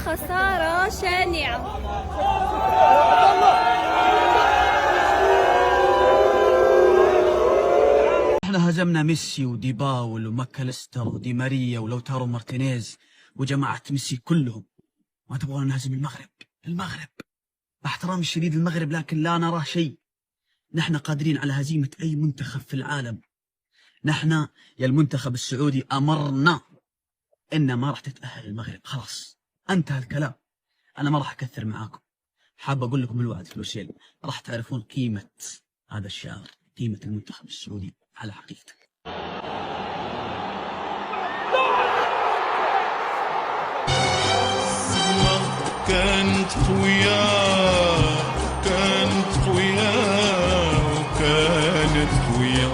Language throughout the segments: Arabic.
خسارة شانعة. احنا هزمنا ميسي وديباول وماكاليستر ودي ماريا ولوتارو مارتينيز وجماعة ميسي كلهم. ما تبغون نهزم المغرب باحترامي الشديد المغرب، لكن لا نرى شيء. نحن قادرين على هزيمة أي منتخب في العالم. نحن يا المنتخب السعودي أمرنا إن ما راح تتأهل المغرب، خلاص انتهى الكلام. أنا ما راح أكثر معاكم، حاب أقول لكم الوعد في لوسيل راح تعرفون قيمة هذا الشعار، قيمة المنتخب السعودي على حقيقته. كانت قوية كانت قوية وكانت قوية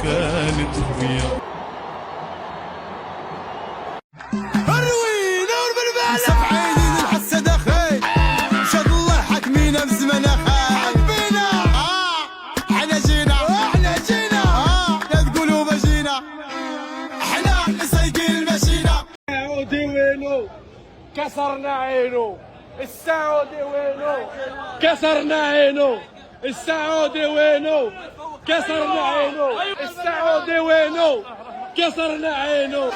كانت قوية. اروي نور بالبالة سف عيني الحسد اخي شد الله حكمينا بزمن اخي حبينا احنا جينا لا تقولوا بجينا احنا مسيقين المشينا. السعودي وينو كسرنا عينه السعودي وينو كسرنا عينه السعودي وينو كسرنا عينه السعودي وينو كسرنا عينه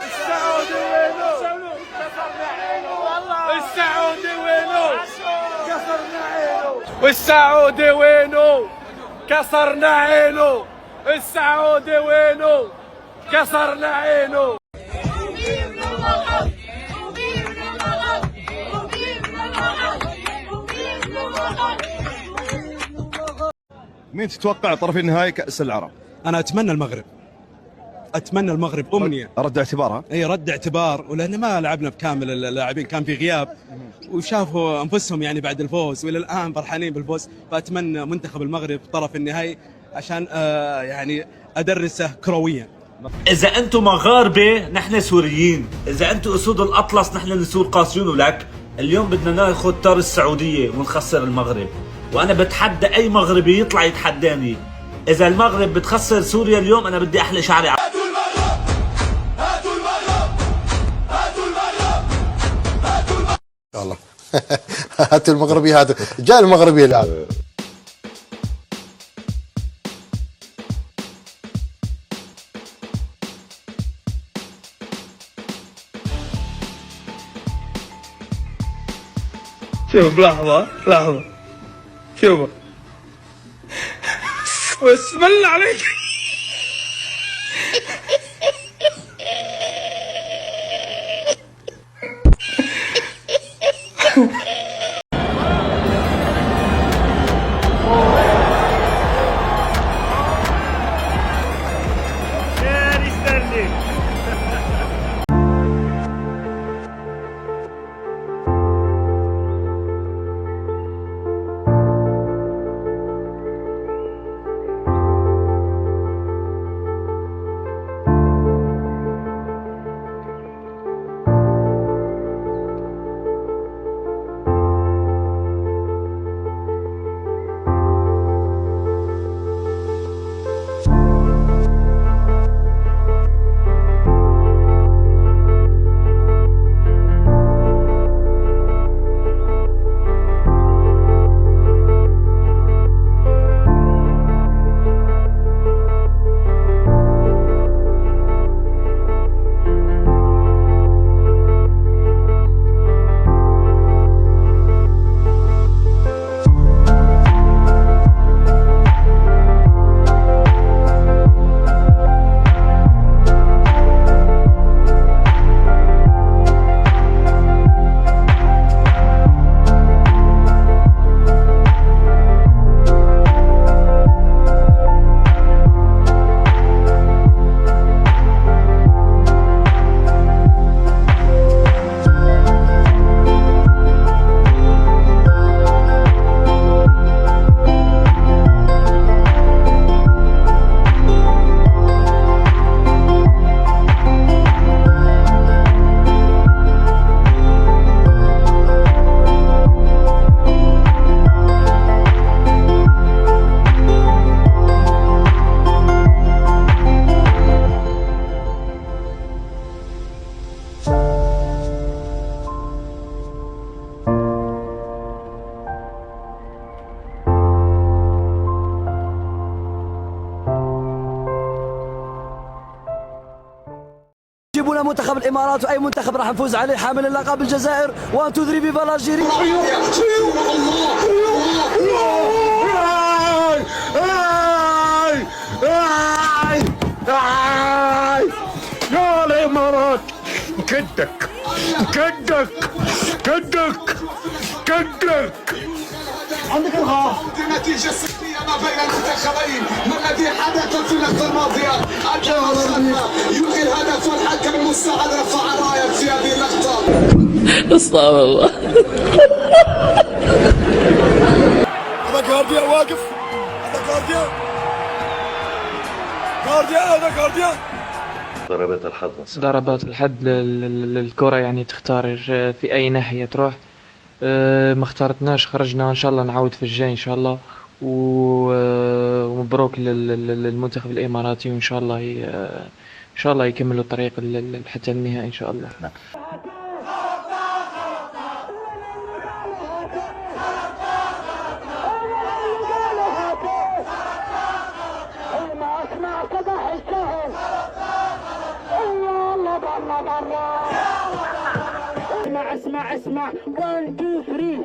السعودي وينو كسرنا عينه السعودي وينو كسرنا عينه والسعودي وينو كسرنا عينه السعودي وينو كسرنا عينه. مين تتوقع طرف النهائي كأس العرب؟ انا اتمنى المغرب امنيه. رد اعتبارها؟ اي رد اعتبار، ولان ما لعبنا بكامل اللاعبين، كان في غياب وشافوا انفسهم يعني بعد الفوز، والى الان فرحانين بالفوز. فاتمنى منتخب المغرب طرف النهائي عشان يعني ادرسه كرويا. إذا أنتم مغاربة نحن سوريين، إذا أنتم أسود الأطلس نحن نسور قاسيون. ولك اليوم بدنا ناخذ طار السعودية ونخسر المغرب، وأنا بتحدى أي مغربي يطلع يتحداني. إذا المغرب بتخسر سوريا اليوم أنا بدي أحلق شعري. هاتوا المغرب هاتوا المغرب هاتوا المغرب هاتوا المغرب. والله هاتوا المغربي، هاتوا جاء المغربي يلعب. شوف لحظة شوف بسم الله عليك. عندنا منتخب الامارات واي منتخب راح نفوز عليه حامل اللقب الجزائر. 1 2 3 فيفا الجيري. يا الامارات كدك كدك كدك كدك. عندك الغاء النتيجة السلبية ما بين المنتخبين. ما الذي حدث في اللحظة الماضية؟ يلغي الهدف والحكم المساعد رفع راية في هذه اللقطة. استغفر الله. هذا جارديا واقف. هذا جارديا. هذا جارديا. ضربات الحد للكرة، يعني تختار في أي ناحية تروح. ما اختارتناش، خرجنا، إن شاء الله نعود في الجاي إن شاء الله. ومبروك للمنتخب الإماراتي، وإن شاء الله إن شاء الله يكملوا الطريق حتى النهائي إن شاء الله. اسمع 1 2 3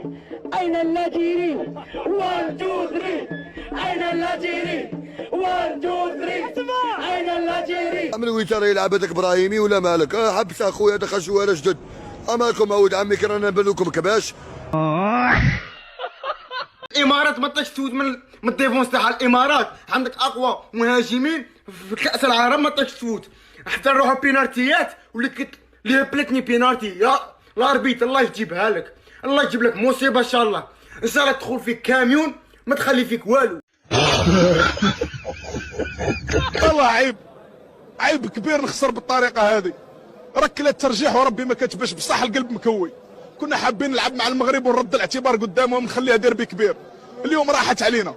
أين اللاجئين؟ 1 2 3 أين اللاجئين؟ 1 2 3 أين اللاجئين؟ من وين ترى يلعب هذاك ابراهيمي ولا مالك؟ حبس اخويا دخل شوارع جدد. امالكم عود عمي كرانا نبلوكم كباش. الامارات ما تقدرش تفوت من الديفونس تاع الامارات. عندك اقوى مهاجمين في كاس العالم، ما تقدرش تفوت حتى نروحوا بينارتيات اللي هبلتني بينارتي. يا الاربيت الله يجيبها لك، الله يجيب لك مصيبه ان شاء الله. ان شاء الله تدخل فيك كاميون ما تخلي فيك والو. والله عيب كبير نخسر بالطريقه هذه. ركله ترجيح وربي ما كتبش، بصح القلب مكوي. كنا حابين نلعب مع المغرب ونرد الاعتبار قدامهم، نخليها ديربي كبير. اليوم راحت علينا.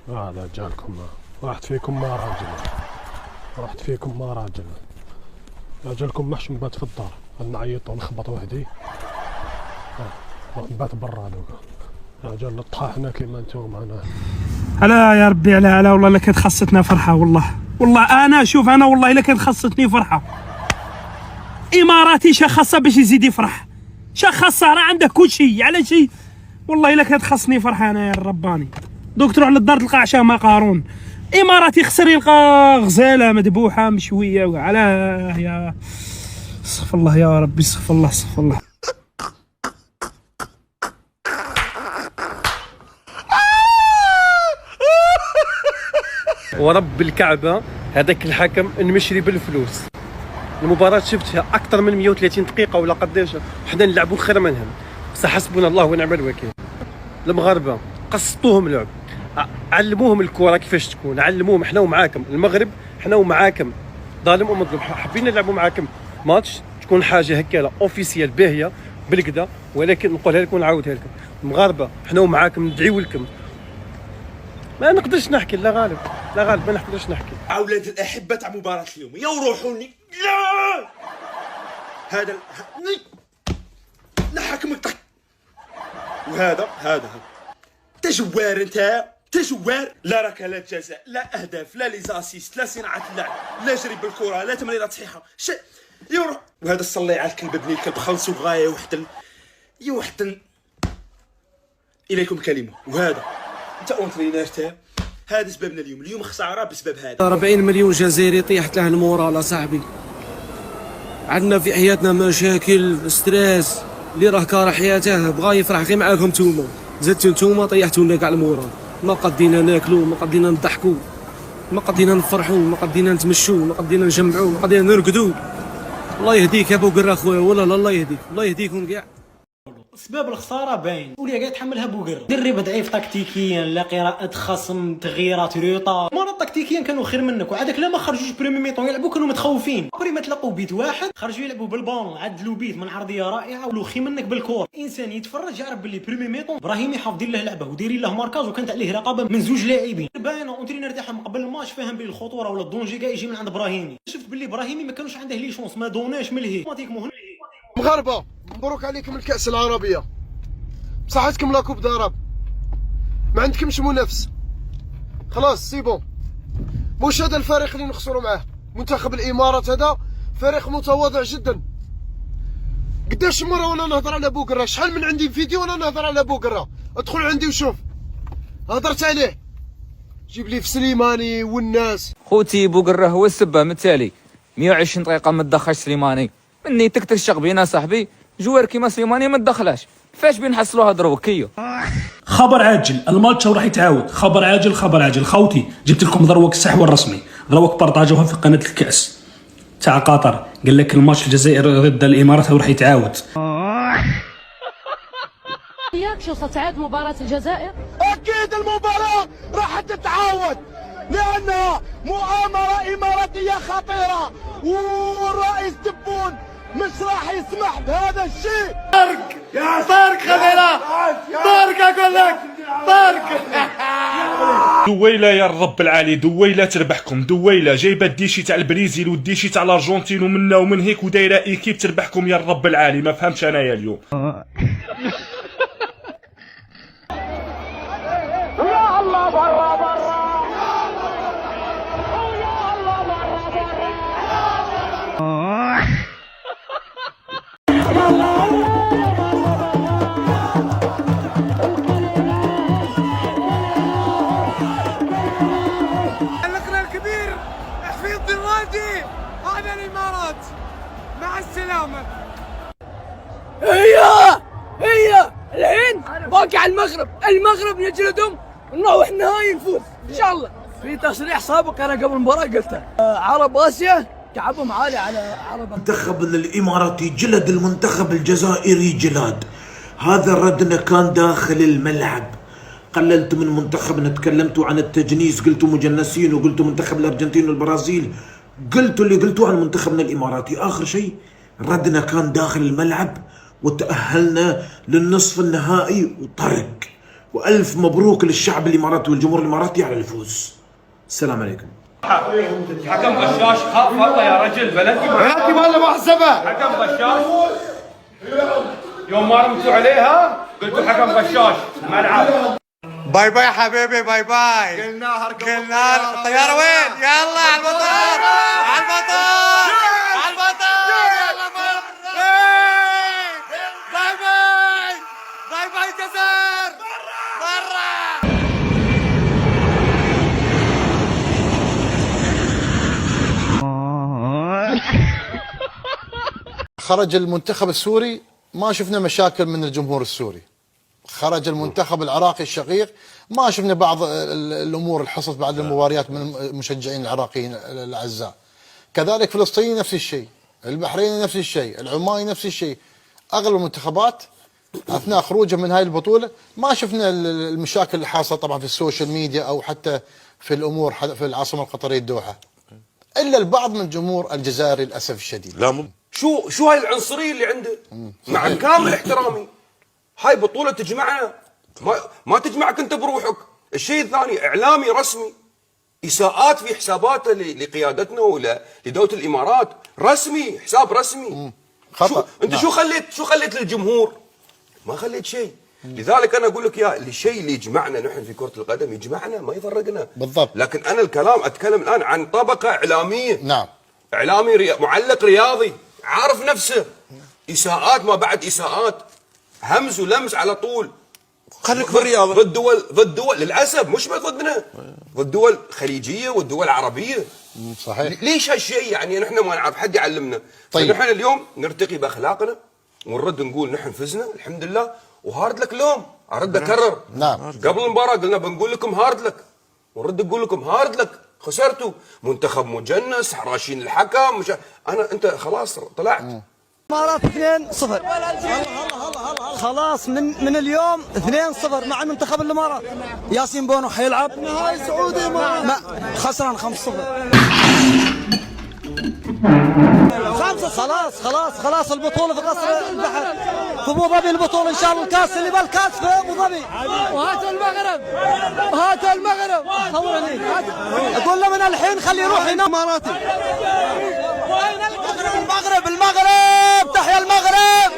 هذا جالكم واحد فيكم ما راجل. جالكم محشم بات في الدار، نعيط ونخبط وحدي. نبات برا دوكا. جال الطحاحنا كيما انتم معنا. هلا يا ربي على والله لكانت خصتنا فرحه. والله انا شوف، انا والله لكانت خصتني فرحه. اماراتي شخصه باش يزيد يفرح، شخصه راه عندك كل شيء على شيء. والله لكانت خصني فرحه انا يا الرباني. دوك تروح للدار تلقى عشاء ما قارون. اماراتي خسر يلقى غزاله مذبوحه مشويه وعلى يا استغفر الله يا ربي، استغفر الله. ورب الكعبه هذاك الحكم نمشري بالفلوس. المباراه شفتها اكثر من 130 دقيقه ولا قداش، وحنا نلعبوا خير منهم. بصح حسبنا الله ونعم الوكيل. المغاربه قسطوهم لعب، علموهم الكره كيفاش تكون، علموهم حنا ومعاكم. المغرب حنا ومعاكم، ظالم ومظلوم. حابين نلعبوا معاكم ماتش تكون حاجه هكا اوفيسيال باهيه بالكدا، ولكن نقولها لكم ونعاودها لكم. المغاربه حنا ومعاكم، ندعيو لكم. ما نقدرش نحكي، لا غالب ما نقدرش نحكي. اولاد الاحبه تاع مباراه اليوم يا وروحوني. لا هذا نحكمك. وهذا تجوار انت تجوار. لا ركلات جزاء، لا اهداف، لا ليزاسيست، لا صناعه اللعب، لا جري بالكره، لا تمريرات صحيحه، شيء يروح. وهذا الصلي على الكلب ابن الكلب خلصوا غايه وحده اليكم كلمه. وهذا انت اونترينور تاع هذا سببنا اليوم خساره بسبب هذا. 40 مليون جزائري طيحت له المورال اصاحبي. عندنا في حياتنا مشاكل، ستريس. اللي راه كاره حياته بغا يفرح غير معاكم نتوما، زدتوا نتوما طيحتوا لنا كاع المورال. ما قدينا ناكلوا، ما قدينا نضحكوا، ما قدينا نفرحوا، ما قدينا نتمشوا، ما قدينا نجمعوا، ما قدينا نرقدوا. الله يهديك يا بوقر اخويا، والله الله يهديك، الله يهديكم كاع. اسباب الخساره باين، ولي قاعد يتحملها بوقر. مدرب ضعيف تكتيكيا، لا قراءه خصم، تغييرات روطه. مرات تكتيكيا كانوا خير منك، وعادك لا ما خرجوش بريمي ميطون يلعبوا كانوا متخوفين. عمري ما تلقوا بيت واحد خرجوا يلعبوا بالبالون، عدلوا بيت من عرضيه رائعه ولو خي منك بالكور. انسان يتفرج يعرف باللي بريمي ميطون ابراهيمي حافظين له لعبه ودايرين له ماركاج، وكانت عليه رقابه من زوج لاعبين. باين اونترينور تاعهم قبل الماتش فاهم بلي الخطوره ولا الدونجي كاع يجي من عند ابراهيمي. شفت باللي ابراهيمي ما كانوش عنده لي شونس، ما دوناش من الهي. مغاربه مبروك عليكم الكاس العربيه، صحتكم لا كوب داراب، ما عندكمش منافس، خلاص سي بون. مش هذا الفريق اللي نخسروا معاه. منتخب الامارات هذا فريق متواضع جدا. قداش مره وانا نهضر على بوقره، شحال من عندي فيديو وانا نهضر على بوقره، ادخل عندي وشوف هضرت عليه. جيب لي في سليماني والناس. خوتي بوقره هو السبه مثالي 120 دقيقه ما تدخلش سليماني، من نيتك ترشق بينا صاحبي. جوار كيما سليماني ما تدخلاش، فاش بنحصلوها دروكيو. خبر عاجل، الماتش راح يتعاود. خبر عاجل خبر عاجل خوتي، جبت لكم ضروك السحوه الرسمي، ضروك بارطاجوها في قناه الكاس تاع قطر. قال لك الماتش الجزائر ضد الامارات راح يتعاود. ياك شو ستعاد مباراة الجزائر؟ اكيد المباراة راح تتعاود لانها مؤامرة اماراتية خطيرة، والرئيس تبون مش راح يسمح بهذا الشيء. طارق يا طارق خلينا طارق اقول لك طارق. دويله يا الرب العالي، دويله تربحكم، دويله جايبه الديشي تاع البرازيل والديشي تاع الارجنتين ومنا ومن هيك ودايره ايكيب تربحكم يا الرب العالي. ما فهمتش انايا اليوم. يا الله برا برا. الأخرى الكبير حفيظ الراجي هذا الإمارات. مع السلامة. هي الحين باقي على المغرب نجلدهم ونروح النهائي نفوز ان شاء الله. في تصريح سابق انا قبل المباراه قلته، عرب اسيا كعبهم عالي على عرب. المنتخب الاماراتي جلد المنتخب الجزائري جلاد. هذا ردنا كان داخل الملعب. قللت من منتخبنا، تكلمتوا عن التجنيس، قلتوا مجنسين، وقلتوا منتخب الارجنتين والبرازيل، قلتوا اللي قلتوه عن منتخبنا الاماراتي. اخر شيء ردنا كان داخل الملعب وتأهلنا للنصف النهائي وطرق. والف مبروك للشعب الاماراتي والجمهور الاماراتي على الفوز. السلام عليكم. حكم غشاش خاف والله يا رجل. بلدي ما له محسبه. حكم غشاش يوم ما رمتوا عليها قلتوا حكم غشاش الملعب. باي باي حبيبي باي باي. قلنا الطياره وين؟ يلا على المطار على المطار على المطار. باي باي باي باي الجزائر برا. خرج المنتخب السوري ما شفنا مشاكل من الجمهور السوري. خرج المنتخب العراقي الشقيق ما شفنا بعض الامور اللي حصلت بعد المباريات من المشجعين العراقيين الاعزاء. كذلك فلسطين نفس الشيء، البحريني نفس الشيء، العماني نفس الشيء. اغلب المنتخبات اثناء خروجهم من هاي البطوله ما شفنا المشاكل اللي حاصله طبعا في السوشيال ميديا او حتى في الامور في العاصمه القطريه الدوحه، الا البعض من الجمهور الجزائري للاسف الشديد. لا شو هاي العنصريه اللي عنده؟ مع كامل احترامي هاي بطوله تجمعنا، ما تجمعك انت بروحك. الشيء الثاني اعلامي رسمي، اساءات في حساباته لقيادتنا ولا لدوله الامارات، رسمي حساب رسمي. انت شو خليت للجمهور؟ ما خليت شيء. لذلك انا اقول لك يا الشيء اللي يجمعنا نحن في كره القدم يجمعنا ما يفرقنا بالضبط. لكن انا اتكلم الان عن طبقه اعلاميه. نعم. اعلامي معلق رياضي عارف نفسه، اساءات ما بعد اساءات، همز ولمس على طول. خليك في الرياضه. ضد دول للاسف مش ضدنا، ضد دول خليجيه والدول العربيه. صحيح. ليش هالشيء يعني نحن ما نعرف حد يعلمنا. طيب. نحن اليوم نرتقي باخلاقنا ونرد نقول نحن فزنا الحمد لله. وهارد لك اليوم ارد اكرر. نعم. قبل المباراه قلنا بنقول لكم هارد لك ونرد نقول لكم هارد لك. خسرتوا منتخب مجنس، حراشين الحكم، انت خلاص طلعت. الامارات 2-0 خلاص من اليوم 2-0 مع منتخب الامارات. ياسين بونو حيلعب نهائي سعودي خسران 5-0. خلاص البطوله في قصر البحر في ابو ظبي. البطوله ان شاء الله الكاس اللي بالكاس في ابو ظبي. وهات المغرب اقول له من الحين خليه يروح ينام. اماراتي المغرب تحيا المغرب.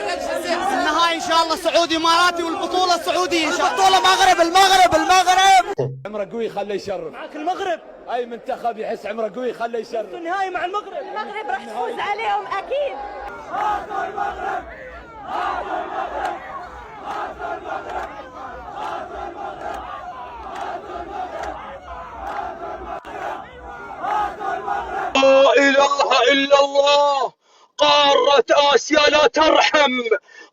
النهائي ان شاء الله سعودي اماراتي والبطوله السعوديه ان شاء الله. البطوله المغرب. عمره قوي خليه يشرف. معك المغرب. اي منتخب يحس عمره قوي خليه يشرف. النهائي مع المغرب. المغرب راح تفوز عليهم اكيد. هاتوا المغرب هاتوا المغرب هاتوا المغرب هاتوا المغرب هاتوا المغرب هاتوا المغرب. لا إله إلا الله. قارة آسيا لا ترحم،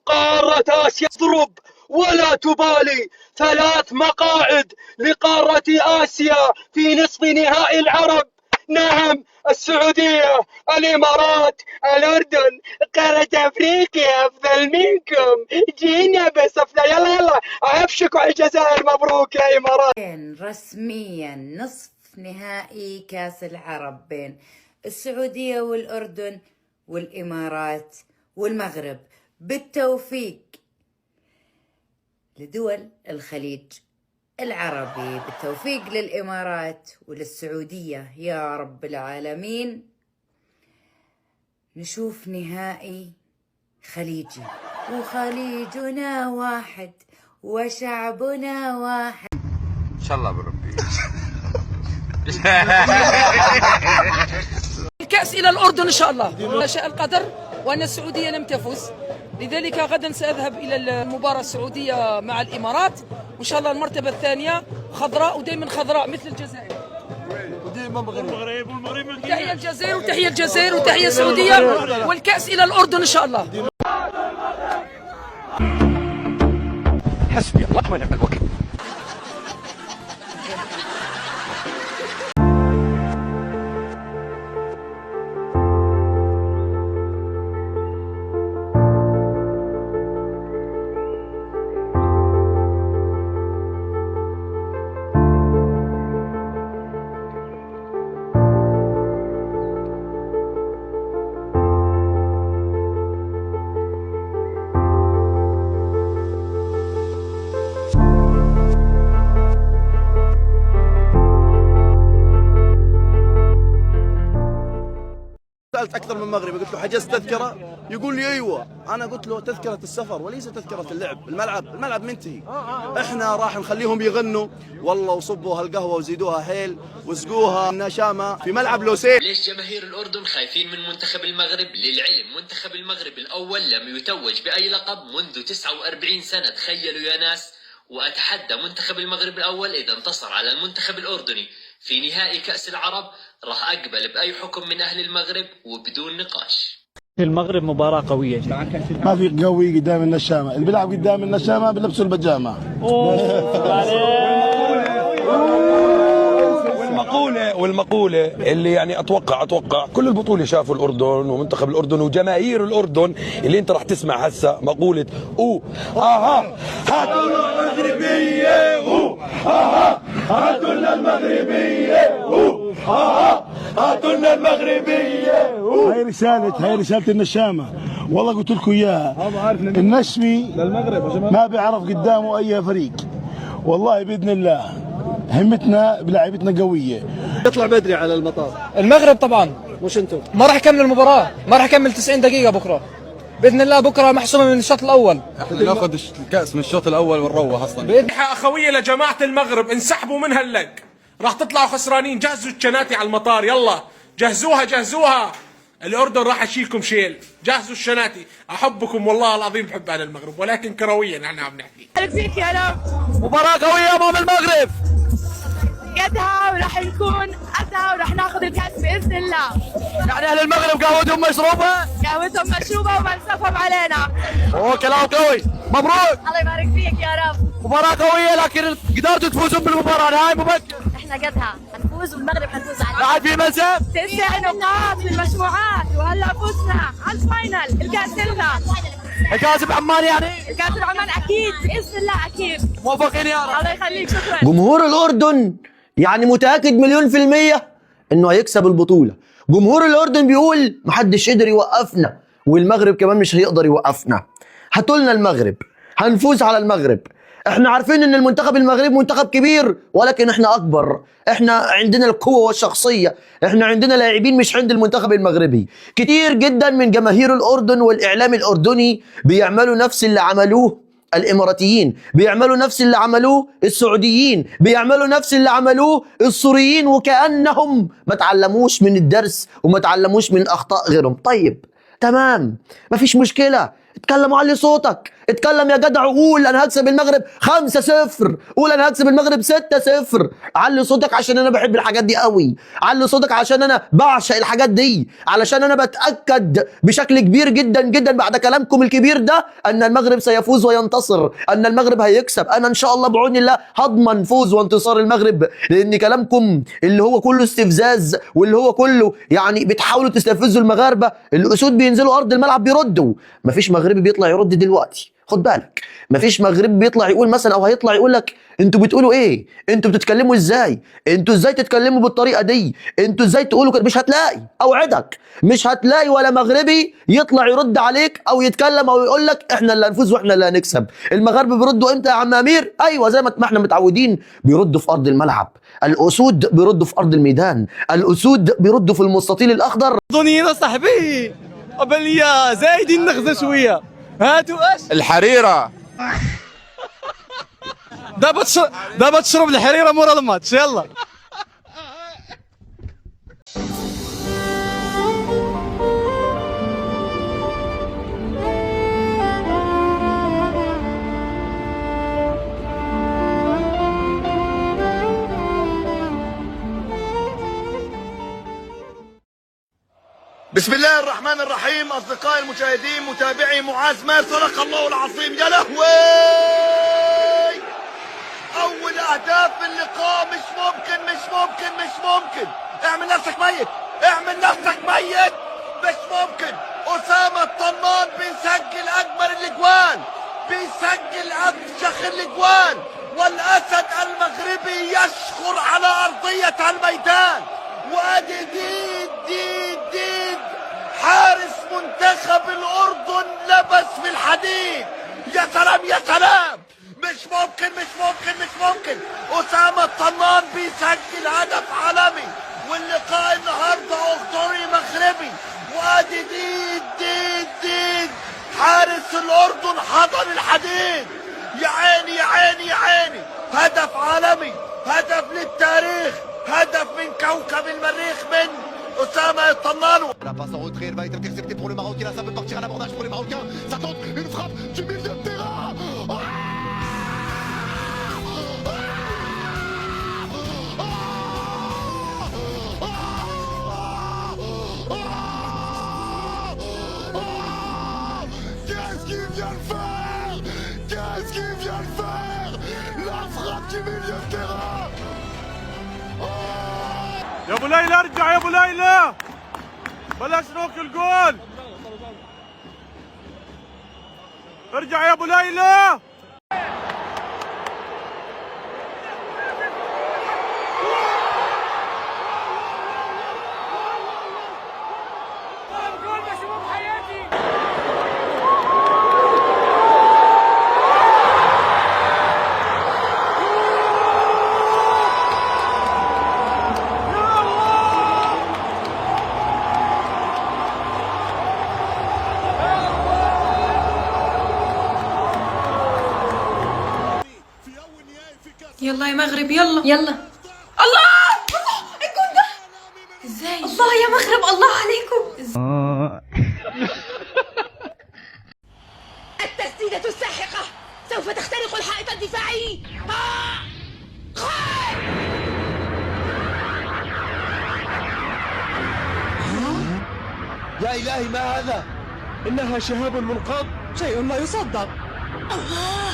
قارة آسيا تضرب ولا تبالي. 3 مقاعد لقارة آسيا في نصف نهائي العرب. نعم، السعودية، الإمارات، الأردن، قارة أفريقيا أفضل منكم. جينا بس أفضل. يلا يلا أبشكوا على الجزائر. مبروك يا إمارات. رسميا نصف نهائي كاس العرب بين السعودية والأردن والإمارات والمغرب، بالتوفيق لدول الخليج العربي، بالتوفيق للإمارات وللسعودية يا رب العالمين. نشوف نهائي خليجي، وخليجنا واحد وشعبنا واحد ان شاء الله بربي. الكأس إلى الأردن إن شاء الله. شاء القدر وأن السعودية لم تفز، لذلك غدا سأذهب إلى المباراة السعودية مع الإمارات، وإن شاء الله المرتبة الثانية خضراء، ودائما خضراء مثل الجزائر. ودائما المغرب. تحية الجزائر وتحية الجزائر وتحية السعودية، والكأس إلى الأردن إن شاء الله. حسبي الله ونعم الوكيل. سألت أكثر من مغربي، قلت له حجزت تذكرة؟ يقول لي أيوة. أنا قلت له تذكرة السفر وليس تذكرة اللعب. الملعب منتهي. إحنا راح نخليهم يغنوا والله وصبوا هالقهوة وزيدوها هيل وسقوها نشامة في ملعب لوسيل. ليش جماهير الأردن خايفين من منتخب المغرب؟ للعلم منتخب المغرب الأول لم يتوج بأي لقب منذ 49 سنة. تخيلوا يا ناس. وأتحدى منتخب المغرب الأول إذا انتصر على المنتخب الأردني في نهائي كأس العرب راح أقبل بأي حكم من أهل المغرب وبدون نقاش. في المغرب مباراة قوية جدا. ما في قوي قدام النشامة، اللي بيلعب قدام النشامة بلبسوا البجامة. والمقولة اللي يعني اتوقع كل البطولة شافوا الأردن ومنتخب الأردن وجماهير الأردن اللي انت راح تسمع هسه مقولة هاتوا المغربية هاتوا لنا المغربية هاتوا لنا المغربية. هاي رسالة النشامة، والله قلت لكم اياها. النشمي ما بيعرف قدامه اي فريق، والله باذن الله همتنا بلاعبتنا قوية. يطلع بدري على المطار. المغرب طبعا، مش انتم. ما راح يكمل المباراة، ما راح يكمل 90 دقيقة بكرة بإذن الله. بكرة محسومة من الشوط الأول. احنا ناخذ الكأس من الشوط الأول ونروح اصلا. أخوية لجماعة المغرب، انسحبوا من هاللق، راح تطلعوا خسرانين. جهزوا الشناتي على المطار، يلا جهزوها. الأردن راح أشيلكم شيل. جهزوا الشناتي. أحبكم والله العظيم، بحب أهل المغرب، ولكن كرويا احنا عم نحكي. فيك يا رب. مباراة قوية أمام المغرب. قدها وراح نكون قدها وراح ناخذ الكاس باذن الله. يعني اهل المغرب قهوتهم مشروبه؟ قهوتهم مشروبه ومنسفهم علينا. اوه كلام قوي، مبروك. الله يبارك فيك يا رب. مباراة قوية لكن قدرتوا تفوزون بالمباراة نهائي مبكر. احنا قدها حنفوز والمغرب حنفوز علينا. بعد في منسف 9 نقاط في المجموعات، وهلا فزنا على الفاينل. الكاس لنا. الكاس بعمان يعني؟ الكاس بعمان اكيد باذن الله اكيد. موفقين يا رب. الله يخليك، شكرا. جمهور الأردن يعني متأكد 100% انه هيكسب البطولة. جمهور الأردن بيقول محدش قدر يوقفنا، والمغرب كمان مش هيقدر يوقفنا. هاتولنا المغرب، هنفوز على المغرب. احنا عارفين ان المنتخب المغربي منتخب كبير، ولكن احنا اكبر. احنا عندنا القوة والشخصية، احنا عندنا لاعبين مش عند المنتخب المغربي. كتير جدا من جماهير الأردن والإعلام الأردني بيعملوا نفس اللي عملوه الإماراتيين، بيعملوا نفس اللي عملوه السعوديين، بيعملوا نفس اللي عملوه السوريين، وكأنهم ما تعلموش من الدرس وما تعلموش من أخطاء غيرهم. طيب تمام، ما فيش مشكلة، اتكلم وعلي صوتك، اتكلم يا جدع وقول انا هكسب المغرب 5-0، قول انا هكسب المغرب 6-0، علي صوتك عشان انا بحب الحاجات دي قوي، علي صوتك عشان انا بعشق الحاجات دي، علشان انا بتأكد بشكل كبير جدا جدا بعد كلامكم الكبير ده ان المغرب سيفوز وينتصر، ان المغرب هيكسب. انا ان شاء الله بعون الله هضمن فوز وانتصار المغرب، لان كلامكم اللي هو كله استفزاز واللي هو كله يعني بتحاولوا تستفزوا المغاربه، الاسود بينزلوا ارض الملعب بيردوا. مفيش مغربي بيطلع يرد دلوقتي، خد بالك، مفيش مغربي بيطلع يقول مثلا او هيطلع يقول لك انتوا بتقولوا ايه؟ انتوا بتتكلموا ازاي؟ انتوا ازاي تتكلموا بالطريقه دي؟ انتوا ازاي تقولوا كده؟ مش هتلاقي، اوعدك مش هتلاقي ولا مغربي يطلع يرد عليك او يتكلم او يقول لك احنا اللي هنفوز واحنا اللي هنكسب. المغاربه بيردوا امتى يا عم امير؟ ايوه زي ما احنا متعودين، بيردوا في ارض الملعب، الاسود بيردوا في ارض الميدان، الاسود بيردوا في المستطيل الاخضر. ظنينا صاحبي قبل يا زايدين نغزه شويه، هاتوا اش الحريره. دابا تشرب الحريره مورا الماتش، يلا. بسم الله الرحمن الرحيم. أصدقائي المشاهدين متابعي معاذ ما صدق الله العظيم. يا لهوي، أول أهداف اللقاء. مش ممكن مش ممكن مش ممكن. اعمل نفسك ميت، اعمل نفسك ميت، مش ممكن. أسامة الطنان بيسجل أجمل الأجوان، بيسجل أفشخ الأجوان، والأسد المغربي يشخر على أرضية الميدان. وادي ديد حارس منتخب الأردن لبس في الحديد. يا سلام يا سلام، مش ممكن مش ممكن مش ممكن. أسامة الطنان بيسجل هدف عالمي، واللقاء النهارده أردني مغربي. وادي ديد حارس الأردن حضن الحديد. يا عيني يا عيني يا عيني، هدف عالمي، هدف للتاريخ، هدف من كوكب المريخ من Osama Tannan. La passe en retrait, elle va être interceptée pour le Marocain. Ça peut partir à l'abordage pour les Marocains. Ça tente une frappe du milieu de terrain. Qu'est-ce qu'il vient de faire? Qu'est-ce qu'il vient de faire? La frappe du milieu de terrain. يا ابو ليلى ارجع، يا ابو ليلى بلاش ناكل جول، ارجع يا ابو ليلى. يلا يا مغرب، يلا يلا. الله الجول ده ازاي؟ الله يا مغرب، الله عليكم. التسديدة الساحقة سوف تخترق الحائط الدفاعي. يا إلهي ما هذا؟ إنها شهاب منقض، شيء لا يصدق. الله،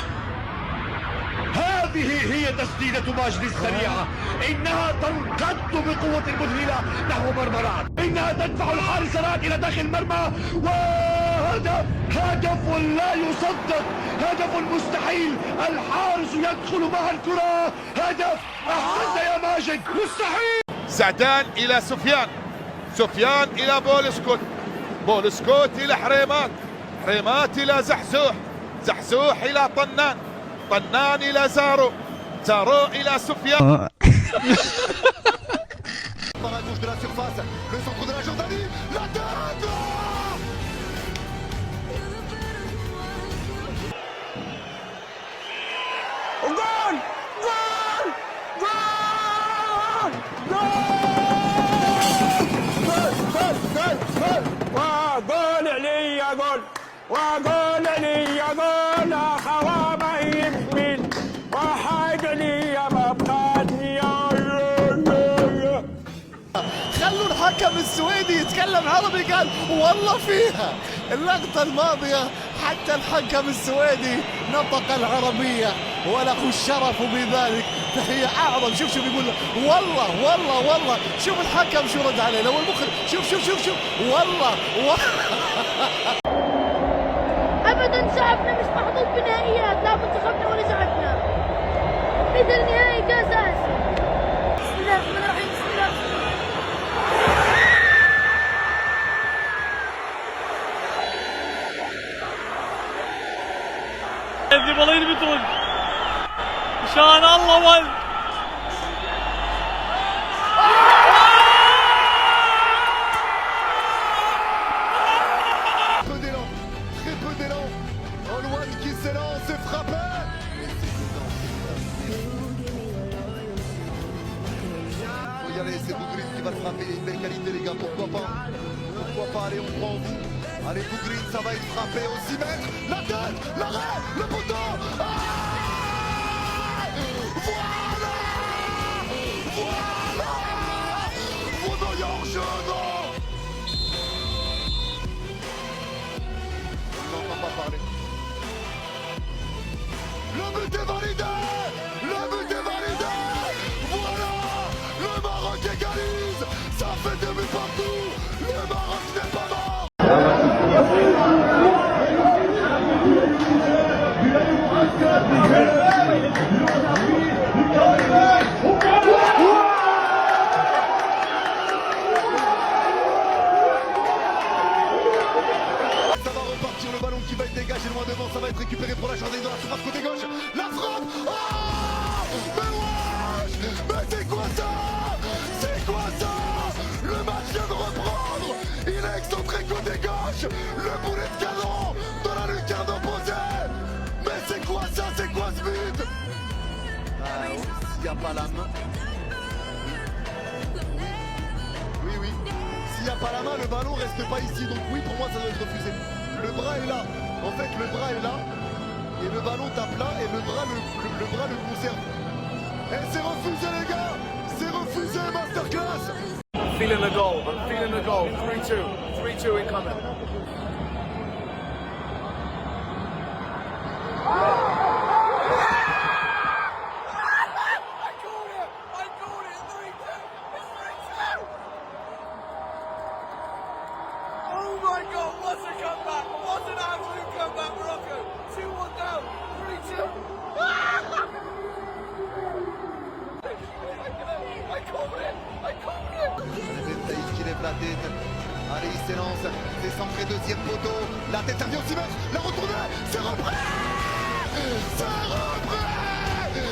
هذه هي تسديدة ماجد السريعة. إنها تنقض بقوة مذهلة نحو مرمى، إنها تدفع الحارس راد إلى داخل المرمى، وهدف، هدف لا يصدق، هدف مستحيل. الحارس يدخل مع الكرة، هدف. أحسنت يا ماجد، مستحيل. سعدان إلى سفيان، سفيان إلى بولسكوت، بولسكوت إلى حريمات، حريمات إلى زحزوح، زحزوح إلى طنان، طنان إلى زارو، زارو إلى سفيان. الدنيا ما بقاتني. خلوا الحكم السويدي يتكلم عربي. قال والله فيها اللقطة الماضية حتى الحكم السويدي نطق العربية وله الشرف بذلك. تحية أعظم. شوف يقول والله شوف الحكم شو رد عليه. لو المخرج شوف والله ابدا شعبنا مش محظوظ بنهائيات، لا منتخبنا ولا شعبنا. مثل نهائي كاس اسيا. بسم الله الرحمن الرحيم. بسم الله. هذه بلين بترد شان الله ول. Très peu d'élan. Olwan qui s'élance et frappe. Faut y aller, c'est Bougrin qui va le frapper. Une belle qualité les gars, pourquoi pas. Allez, on prend en vous. Allez, Bougrin, ça va être frappé au 6 mètres. La tête, l'arrêt, le poteau. Voilà. Vous voyez en jeu, non. On n'entend pas parler. Le but est validé. Le but est validé. Voilà. Le Maroc égalise. Ça fait 2 buts partout. Le Maroc n'est pas mort. Ça va repartir, le ballon qui va être dégagé loin devant, ça va être récupéré pour la jardine de la surface côté gauche. La frappe. Oh, mais wesh, mais c'est quoi ça? C'est quoi ça? Le match vient de reprendre. Il est excentré côté gauche. Le boulet de canon dans la lucarne opposée. Mais c'est quoi ça? C'est quoi ce but? S'il n'y a pas la main. Oui. S'il n'y a pas la main, le ballon reste pas ici. Donc oui, pour moi, ça doit être refusé. Le bras est là. En fait, le bras est là. Et le ballon tape là. Et le bras le conserve. Et c'est refusé, les gars. C'est refusé, masterclass. I'm feeling a goal. 3-2. 3-2 incoming. Oh my God, what a comeback! What an absolute comeback, Morocco! 2-1 down, 3-2. I called it! Qui lève la tête. Allez, il s'élance. C'est centré, deuxième poteau. La tête revient au 6 mètres. La retournée. C'est repris. C'est repris. Et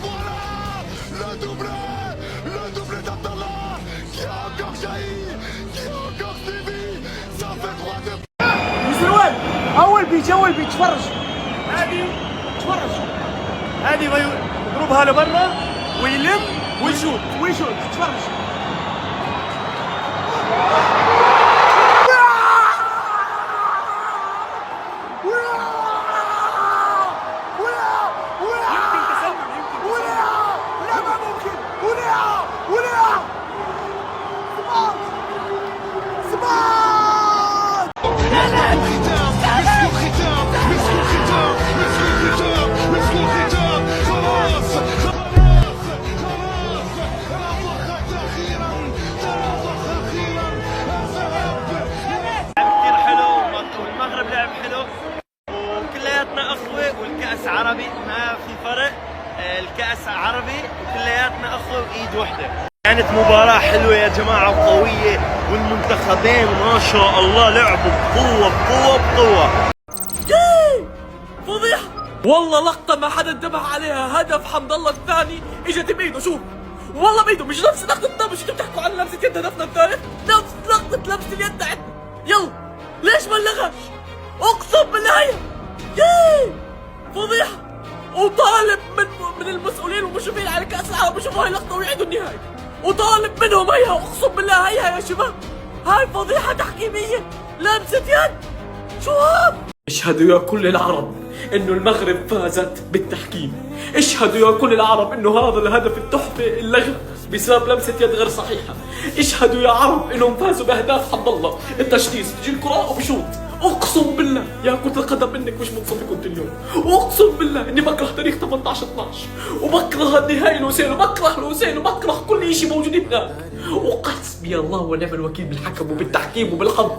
voilà. Le doublé d'Abdallah. Qui a encore jailli. Qui a encore suivi. Ça fait 3-2. مزروان اول بيت تفرج هذه يضربها لبرا ويلم ويشوت تفرج عربي ما في فرق. الكأس عربي وكلياتنا أخوة وإيد وحدة. كانت مباراة حلوة يا جماعة وقوية والمنتخبين ما شاء الله لعبوا بقوة. فضيحة والله، لقطة ما حدا انتبه عليها. هدف حمد الله الثاني اجت بايده. شوف والله بايده، مش نفس لقطة. مش انتوا بتحكوا عن لمسة يد هدفنا الثالث؟ نفس لقطة لمسة اليد تاعتنا. يلا ليش ما نلغاش؟ اقسم بالله فضيحة. وطالب من المسؤولين والمشرفين على كأس العالم يشوفوا هاي اللقطة ويعيدوا النهاية. وطالب منهم هيها، اقسم بالله هيها يا شباب. هاي فضيحة تحكيمية، لمسة يد. شو هذا؟ اشهدوا يا كل العرب انه المغرب فازت بالتحكيم. اشهدوا يا كل العرب انه هذا الهدف التحفة اللغة بسبب لمسة يد غير صحيحة. اشهدوا يا عرب انهم فازوا باهداف حد الله التشخيص، بتجي الكرة وبشوط. اقسم بالله يا كرة القدم انك مش منصفة كنت اليوم. واقسم بالله اني بكره تاريخ 18/12 وبكره النهائي الحسين وبكره الحسين وبكره كل شيء موجود هناك. وحسبي الله ونعم الوكيل بالحكم وبالتحكيم وبالحظ.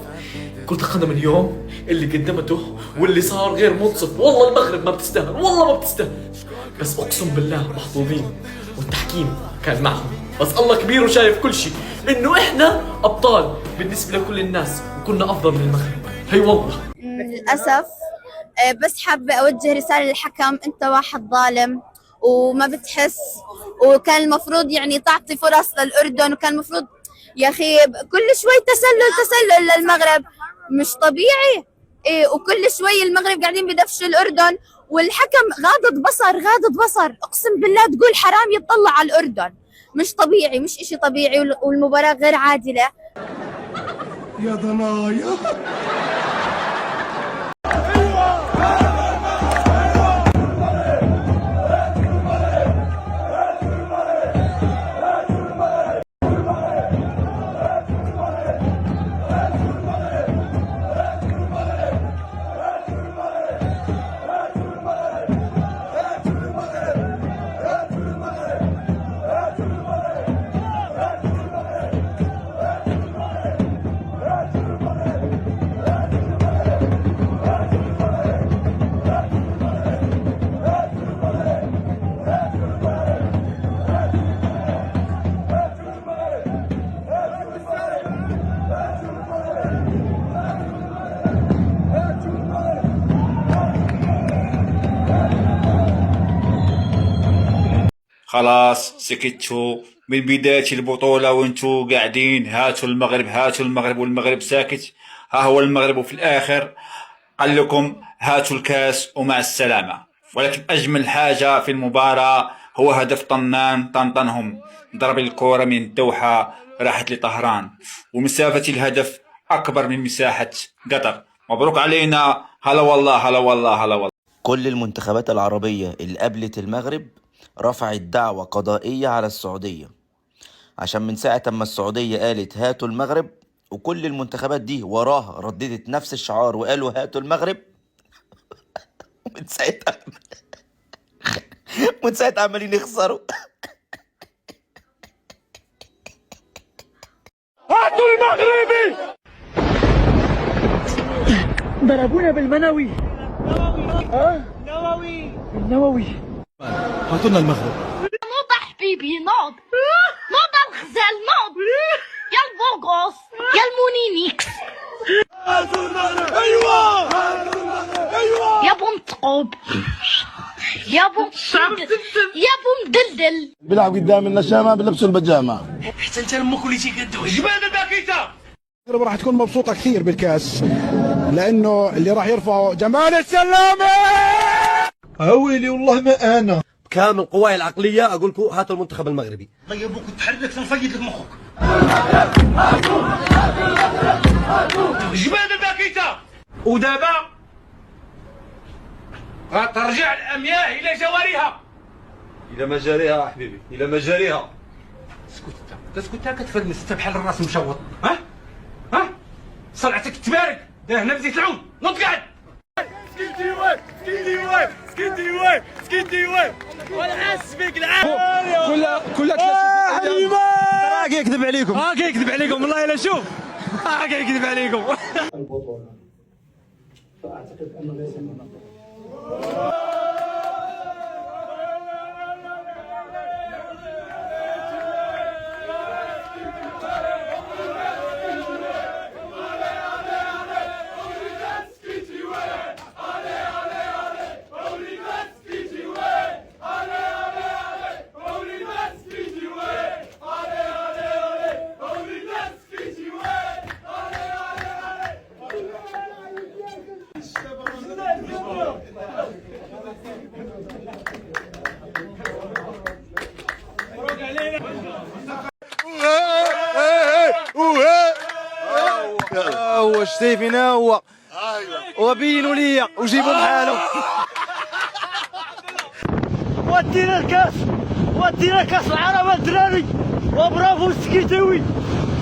كرة القدم اليوم اللي قدمته واللي صار غير منصف. والله المغرب ما بتستاهل، والله ما بتستاهل، بس اقسم بالله محظوظين والتحكيم كان معهم. بس الله كبير وشايف كل شيء، انه احنا ابطال بالنسبة لكل الناس وكنا افضل من المغرب. هي والله للأسف. بس حابة أوجه رسالة للحكم، أنت واحد ظالم وما بتحس، وكان المفروض يعني تعطي فرص للأردن، وكان المفروض يا أخي كل شوي تسلل للمغرب، مش طبيعي. إيه، وكل شوي المغرب قاعدين بدفشوا الأردن، والحكم غاضض بصر أقسم بالله، تقول حرام يطلع على الأردن. مش طبيعي، مش إشي طبيعي، والمباراة غير عادلة. يا ضنايا. خلاص سكتوا من بداية البطولة وانتوا قاعدين هاتوا المغرب والمغرب ساكت. ها هو المغرب وفي الآخر قال لكم هاتوا الكاس ومع السلامة. ولكن أجمل حاجة في المباراة هو هدف طنان. طنطنهم ضرب الكرة من الدوحة راحت لطهران، ومسافة الهدف أكبر من مساحة قطر. مبروك علينا. هلا والله هلا والله هلا والله. كل المنتخبات العربية اللي قابلت المغرب رفعت دعوة قضائية على السعودية، عشان من ساعة ما السعودية قالت هاتوا المغرب وكل المنتخبات دي وراها رددت نفس الشعار وقالوا هاتوا المغرب. من ساعتها عمالين يخسروا. هاتوا المغربي. ضربونا بالمنوي. النووي. هاتوا لنا المغرب. نوض حبيبي، نوض الغزال، نوض يا البوغوس يا المونينيكس. هاتوا المغرب. ايوه يا بو متقوب، يا بو مدلدل. بيلعب قدام النشامة بلبسوا البجامة. احسن امك اللي تيجي قدوي جبال الباكيتا. المغرب راح تكون مبسوطة كثير بالكاس، لأنه اللي راح يرفعه جمال السلامة. ويلي والله ما أنا كامل قواي العقلية أقول لكم هاتوا المنتخب المغربي. طيب تحرك تنفيد لك مخك. جبال الباكيتا. ودابا غترجع الأمياه إلى جوارها. إلى مجاريها حبيبي، إلى مجاريها. اسكت كتفلمس انت بحال الراس مشوط. ها صلعتك تبارك هنا بزيت العود. نوض قاعد. سكيتي وين والعس فيك العام كلها حليمة. راك يكذب عليكم والله لا شوف. راك يكذب عليكم. البطولة فأعتقد أنه ليس من هو شتيفينا هو وبينوا لي وجيبوا بحاله. ودينا الكاس، ودينا كاس العرب الدراري، وبرافو السكيتاوي،